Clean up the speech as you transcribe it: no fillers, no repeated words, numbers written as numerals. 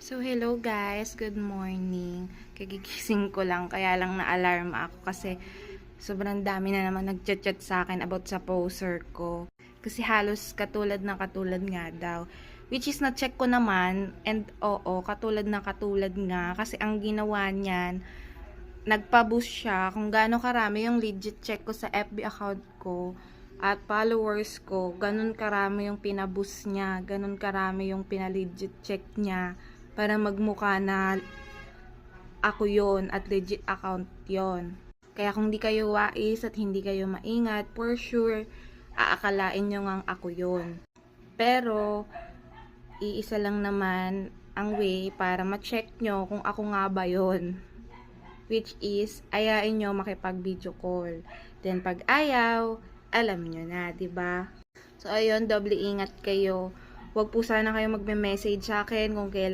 So, hello guys. Good morning. Kagigising ko lang, kaya lang na-alarm ako kasi sobrang dami na naman nag-chat sa akin about sa poser ko. Kasi halos katulad nga daw. Which is na-check ko naman, and oo, katulad nga. Kasi ang ginawa niyan, nagpa-boost siya kung gaano karami yung legit check ko sa FB account ko at followers ko, ganun karami yung pinaboost niya, ganun karami yung pinalegit check niya para magmukha na ako yon at legit account yon. Kaya kung di kayo wais at hindi kayo maingat, for sure, aakalain nyo ngang ako yon. Pero, iisa lang naman ang way para ma-check nyo kung ako nga ba yon. Which is, ayain nyo makipag-video call. Then, pag ayaw, alam nyo na, ba diba? So, ayun, doble ingat kayo. Huwag po sana kayo magme-message sa akin kung kailan